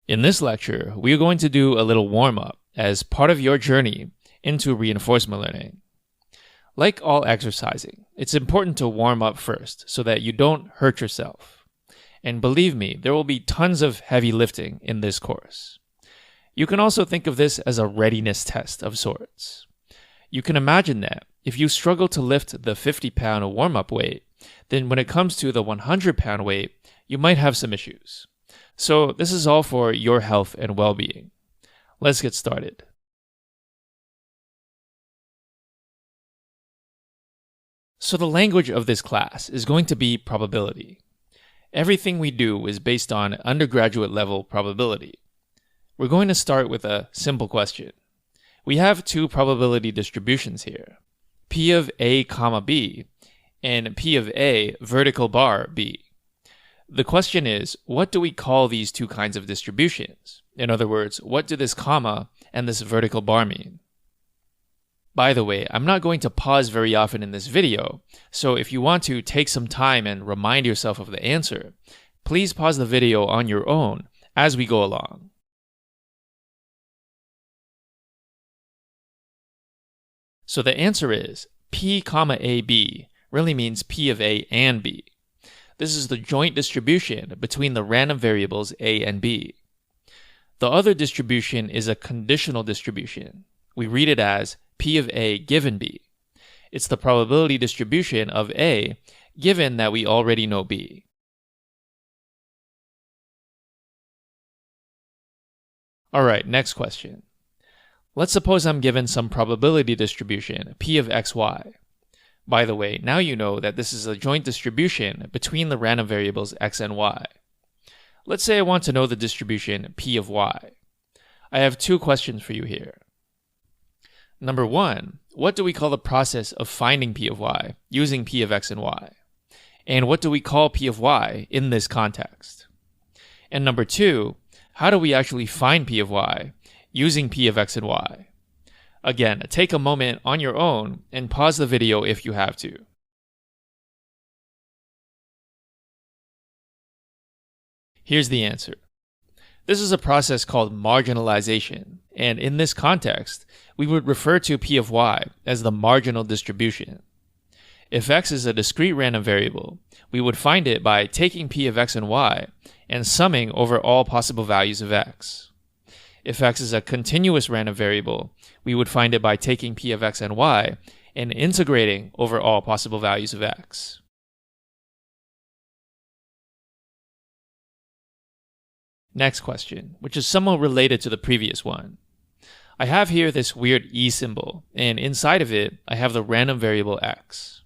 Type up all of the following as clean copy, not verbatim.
In this lecture, we are going to do a little warm-up as part of your journey into reinforcement learning. Like all exercising, it's important to warm up first so that you don't hurt yourself. And believe me, there will be tons of heavy lifting in this course. You can also think of this as a readiness test of sorts. You can imagine that if you struggle to lift the 50-pound warm-up weight, then when it comes to the 100-pound weight, you might have some issues. So this is all for your health and well-being. Let's get started. So the language of this class is going to be probability. Everything we do is based on undergraduate level probability. We're going to start with a simple question. We have two probability distributions here, P of A comma B and P of A vertical bar B. The question is, what do we call these two kinds of distributions? In other words, what do this comma and this vertical bar mean? By the way, I'm not going to pause very often in this video, so if you want to take some time and remind yourself of the answer, please pause the video on your own as we go along. So the answer is P comma AB really means P of A and B. This is the joint distribution between the random variables A and B. The other distribution is a conditional distribution. We read it as P of A given B. It's the probability distribution of A given that we already know B. Alright, next question. Let's suppose I'm given some probability distribution, P of xy. By the way, now you know that this is a joint distribution between the random variables x and y. Let's say I want to know the distribution P of y. I have two questions for you here. Number one, what do we call the process of finding P of y using P of x and y? And what do we call P of y in this context? And number two, how do we actually find P of y using P of x and y? Again, take a moment on your own and pause the video if you have to. Here's the answer. This is a process called marginalization, and in this context, we would refer to P of y as the marginal distribution. If x is a discrete random variable, we would find it by taking P of x and y and summing over all possible values of x. If x is a continuous random variable, we would find it by taking P of x and y and integrating over all possible values of x. Next question, which is somewhat related to the previous one. I have here this weird E symbol, and inside of it, I have the random variable x.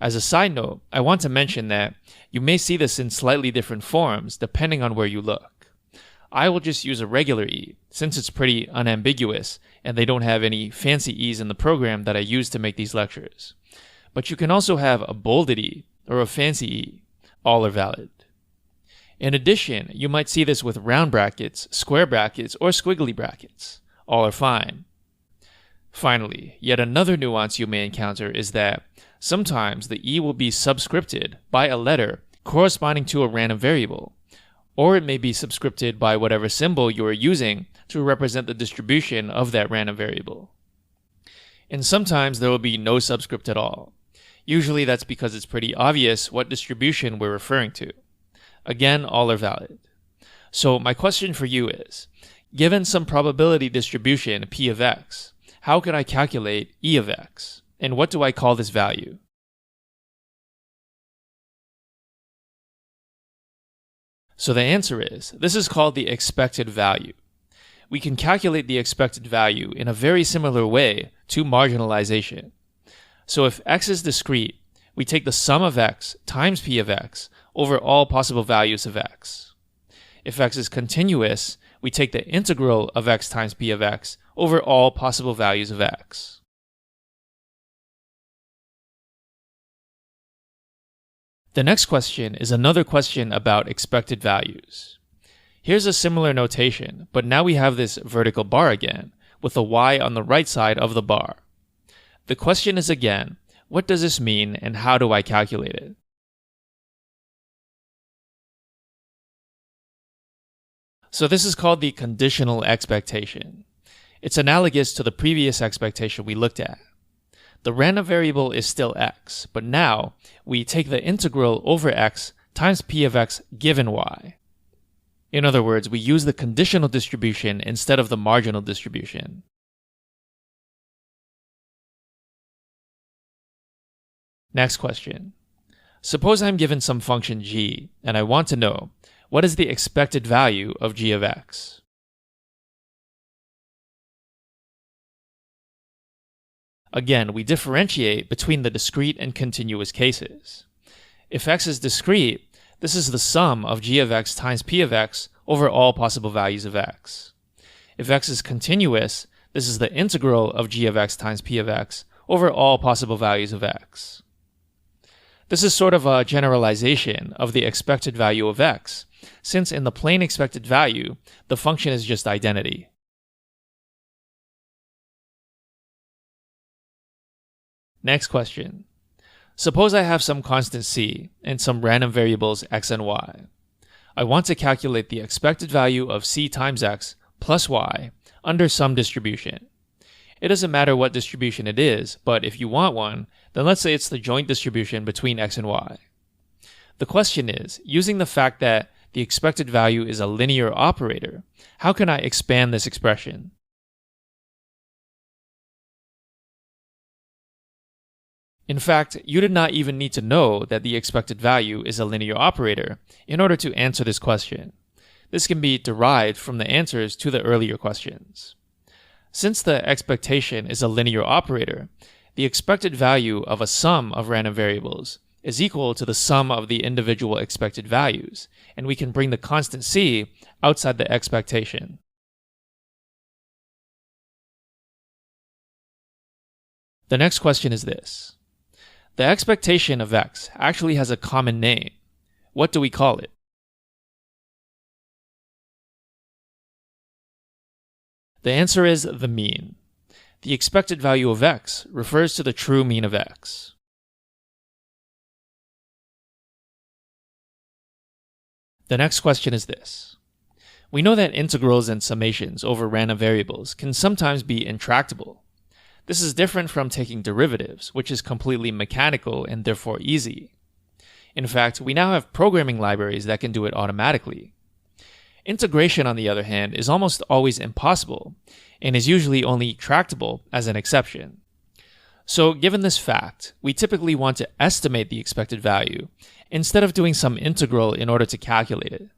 As a side note, I want to mention that you may see this in slightly different forms depending on where you look. I will just use a regular E, since it's pretty unambiguous and they don't have any fancy E's in the program that I use to make these lectures. But you can also have a bolded E or a fancy E. All are valid. In addition, you might see this with round brackets, square brackets, or squiggly brackets. All are fine. Finally, yet another nuance you may encounter is that sometimes the E will be subscripted by a letter corresponding to a random variable, or it may be subscripted by whatever symbol you are using to represent the distribution of that random variable. And sometimes there will be no subscript at all. Usually that's because it's pretty obvious what distribution we're referring to. Again, all are valid. So my question for you is, given some probability distribution P of x, how can I calculate E of x? And what do I call this value? So the answer is, this is called the expected value. We can calculate the expected value in a very similar way to marginalization. So if x is discrete, we take the sum of x times P of x over all possible values of x. If x is continuous, we take the integral of x times P of x over all possible values of x. The next question is another question about expected values. Here's a similar notation, but now we have this vertical bar again, with a y on the right side of the bar. The question is again, what does this mean and how do I calculate it? So this is called the conditional expectation. It's analogous to the previous expectation we looked at. The random variable is still x, but now we take the integral over x times p of x given y. In other words, we use the conditional distribution instead of the marginal distribution. Next question. Suppose I'm given some function g, and I want to know what is the expected value of g of x. Again, we differentiate between the discrete and continuous cases. If x is discrete, this is the sum of g of x times p of x over all possible values of x. If x is continuous, this is the integral of g of x times p of x over all possible values of x. This is sort of a generalization of the expected value of x, since in the plain expected value, the function is just identity. Next question. Suppose I have some constant c and some random variables x and y. I want to calculate the expected value of c times x plus y under some distribution. It doesn't matter what distribution it is, but if you want one, then let's say it's the joint distribution between x and y. The question is, using the fact that the expected value is a linear operator, how can I expand this expression? In fact, you did not even need to know that the expected value is a linear operator in order to answer this question. This can be derived from the answers to the earlier questions. Since the expectation is a linear operator, the expected value of a sum of random variables is equal to the sum of the individual expected values, and we can bring the constant c outside the expectation. The next question is this. The expectation of x actually has a common name. What do we call it? The answer is the mean. The expected value of x refers to the true mean of x. The next question is this. We know that integrals and summations over random variables can sometimes be intractable. This is different from taking derivatives, which is completely mechanical and therefore easy. In fact, we now have programming libraries that can do it automatically. Integration, on the other hand, is almost always impossible, and is usually only tractable as an exception. So, given this fact, we typically want to estimate the expected value, instead of doing some integral in order to calculate it.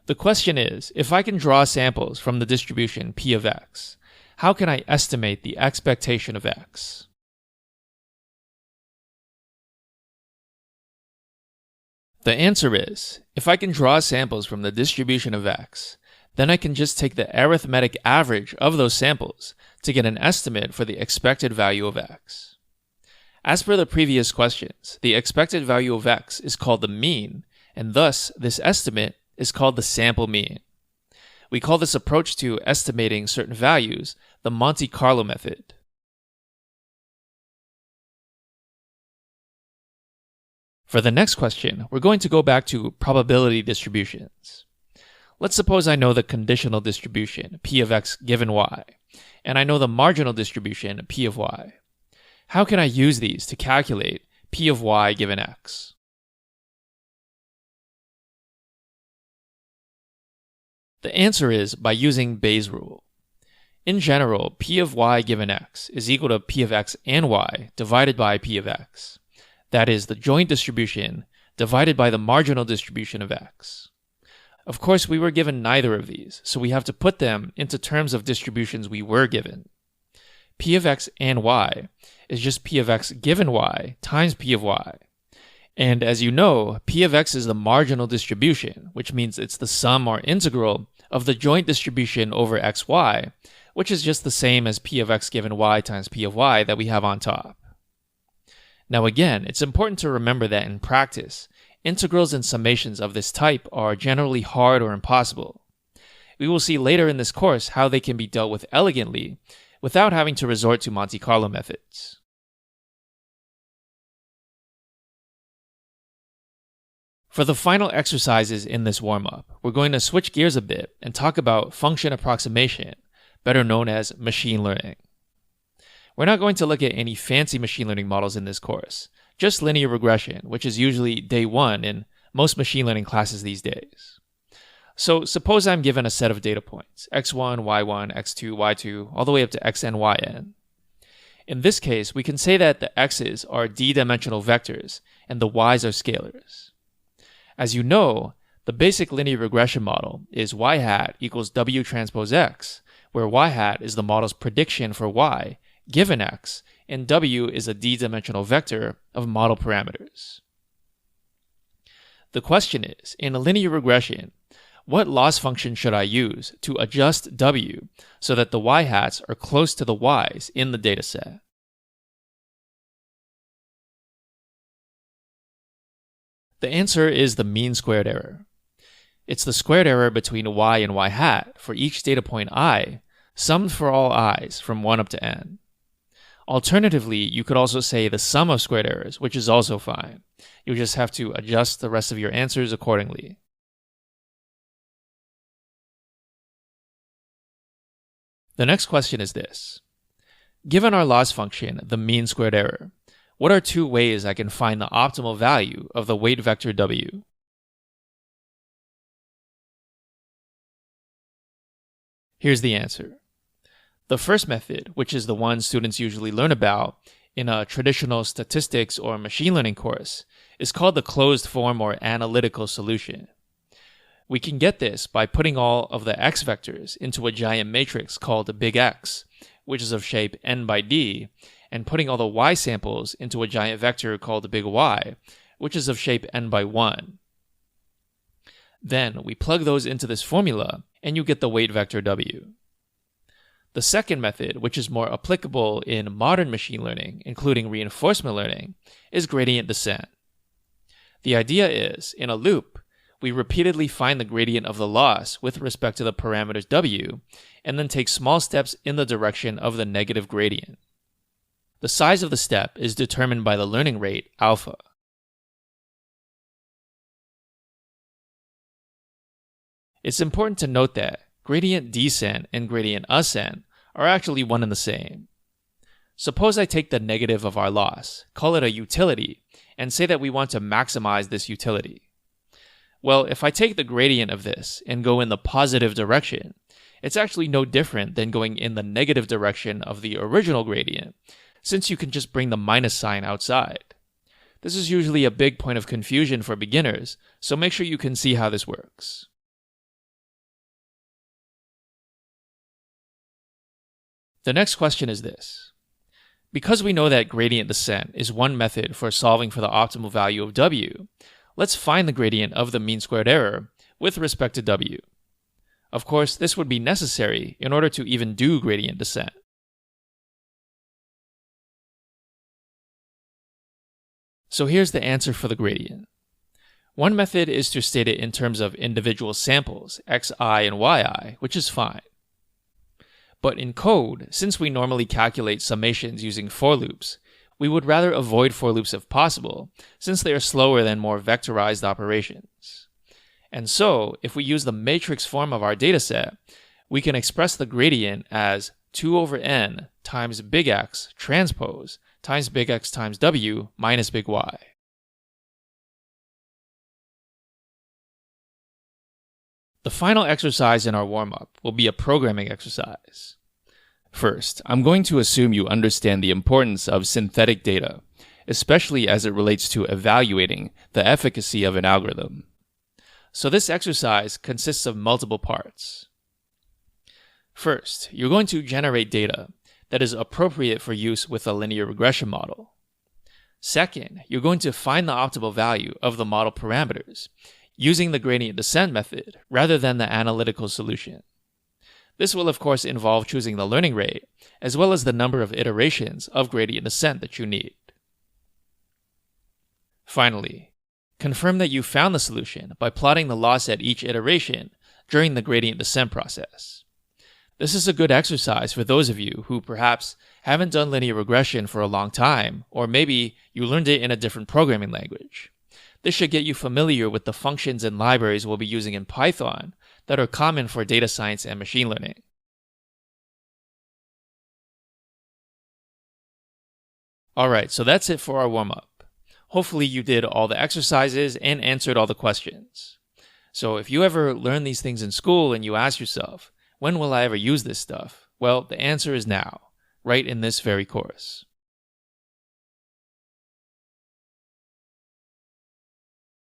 The question is, if I can draw samples from the distribution p of x, how can I estimate the expectation of x? The answer is, if I can draw samples from the distribution of x, then I can just take the arithmetic average of those samples to get an estimate for the expected value of x. As per the previous questions, the expected value of x is called the mean, and thus this estimate is called the sample mean. We call this approach to estimating certain values the Monte Carlo method. For the next question, we're going to go back to probability distributions. Let's suppose I know the conditional distribution, p of x given y, and I know the marginal distribution, p of y. How can I use these to calculate p of y given x? The answer is by using Bayes' rule. In general, p of y given x is equal to p of x and y divided by p of x. That is the joint distribution divided by the marginal distribution of x. Of course, we were given neither of these, so we have to put them into terms of distributions we were given. P of x and y is just p of x given y times p of y. And as you know, p of x is the marginal distribution, which means it's the sum or integral of the joint distribution over xy, which is just the same as p of x given y times p of y that we have on top. Now again, it's important to remember that in practice, integrals and summations of this type are generally hard or impossible. We will see later in this course how they can be dealt with elegantly without having to resort to Monte Carlo methods. For the final exercises in this warm-up, we're going to switch gears a bit and talk about function approximation, better known as machine learning. We're not going to look at any fancy machine learning models in this course, just linear regression, which is usually day one in most machine learning classes these days. So suppose I'm given a set of data points, x1, y1, x2, y2, all the way up to xn, yn. In this case, we can say that the x's are d-dimensional vectors and the y's are scalars. As you know, the basic linear regression model is y hat equals w transpose x, where y hat is the model's prediction for y given x, and w is a d-dimensional vector of model parameters. The question is, in a linear regression, what loss function should I use to adjust w so that the y hats are close to the y's in the dataset? The answer is the mean squared error. It's the squared error between y and y hat for each data point I, summed for all i's from 1 up to n. Alternatively, you could also say the sum of squared errors, which is also fine. You'll just have to adjust the rest of your answers accordingly. The next question is this. Given our loss function, the mean squared error, what are two ways I can find the optimal value of the weight vector w? Here's the answer. The first method, which is the one students usually learn about in a traditional statistics or machine learning course, is called the closed form or analytical solution. We can get this by putting all of the x vectors into a giant matrix called big X, which is of shape n by d, and putting all the y samples into a giant vector called big Y, which is of shape n by 1. Then we plug those into this formula, and you get the weight vector w. The second method, which is more applicable in modern machine learning, including reinforcement learning, is gradient descent. The idea is, in a loop, we repeatedly find the gradient of the loss with respect to the parameters w, and then take small steps in the direction of the negative gradient. The size of the step is determined by the learning rate, alpha. It's important to note that gradient descent and gradient ascent are actually one and the same. Suppose I take the negative of our loss, call it a utility, and say that we want to maximize this utility. Well, if I take the gradient of this and go in the positive direction, it's actually no different than going in the negative direction of the original gradient, since you can just bring the minus sign outside. This is usually a big point of confusion for beginners, so make sure you can see how this works. The next question is this. Because we know that gradient descent is one method for solving for the optimal value of w, let's find the gradient of the mean squared error with respect to w. Of course, this would be necessary in order to even do gradient descent. So here's the answer for the gradient. One method is to state it in terms of individual samples, xi and yi, which is fine. But in code, since we normally calculate summations using for loops, we would rather avoid for loops if possible, since they are slower than more vectorized operations. And so, if we use the matrix form of our dataset, we can express the gradient as 2 over n times big X transpose times big X times w minus big Y. The final exercise in our warm-up will be a programming exercise. First, I'm going to assume you understand the importance of synthetic data, especially as it relates to evaluating the efficacy of an algorithm. So this exercise consists of multiple parts. First, you're going to generate data that is appropriate for use with a linear regression model. Second, you're going to find the optimal value of the model parameters using the gradient descent method rather than the analytical solution. This will of course involve choosing the learning rate, as well as the number of iterations of gradient descent that you need. Finally, confirm that you found the solution by plotting the loss at each iteration during the gradient descent process. This is a good exercise for those of you who perhaps haven't done linear regression for a long time, or maybe you learned it in a different programming language. This should get you familiar with the functions and libraries we'll be using in Python that are common for data science and machine learning. Alright, so that's it for our warm-up. Hopefully you did all the exercises and answered all the questions. So if you ever learn these things in school and you ask yourself, when will I ever use this stuff? Well, the answer is now, right in this very course.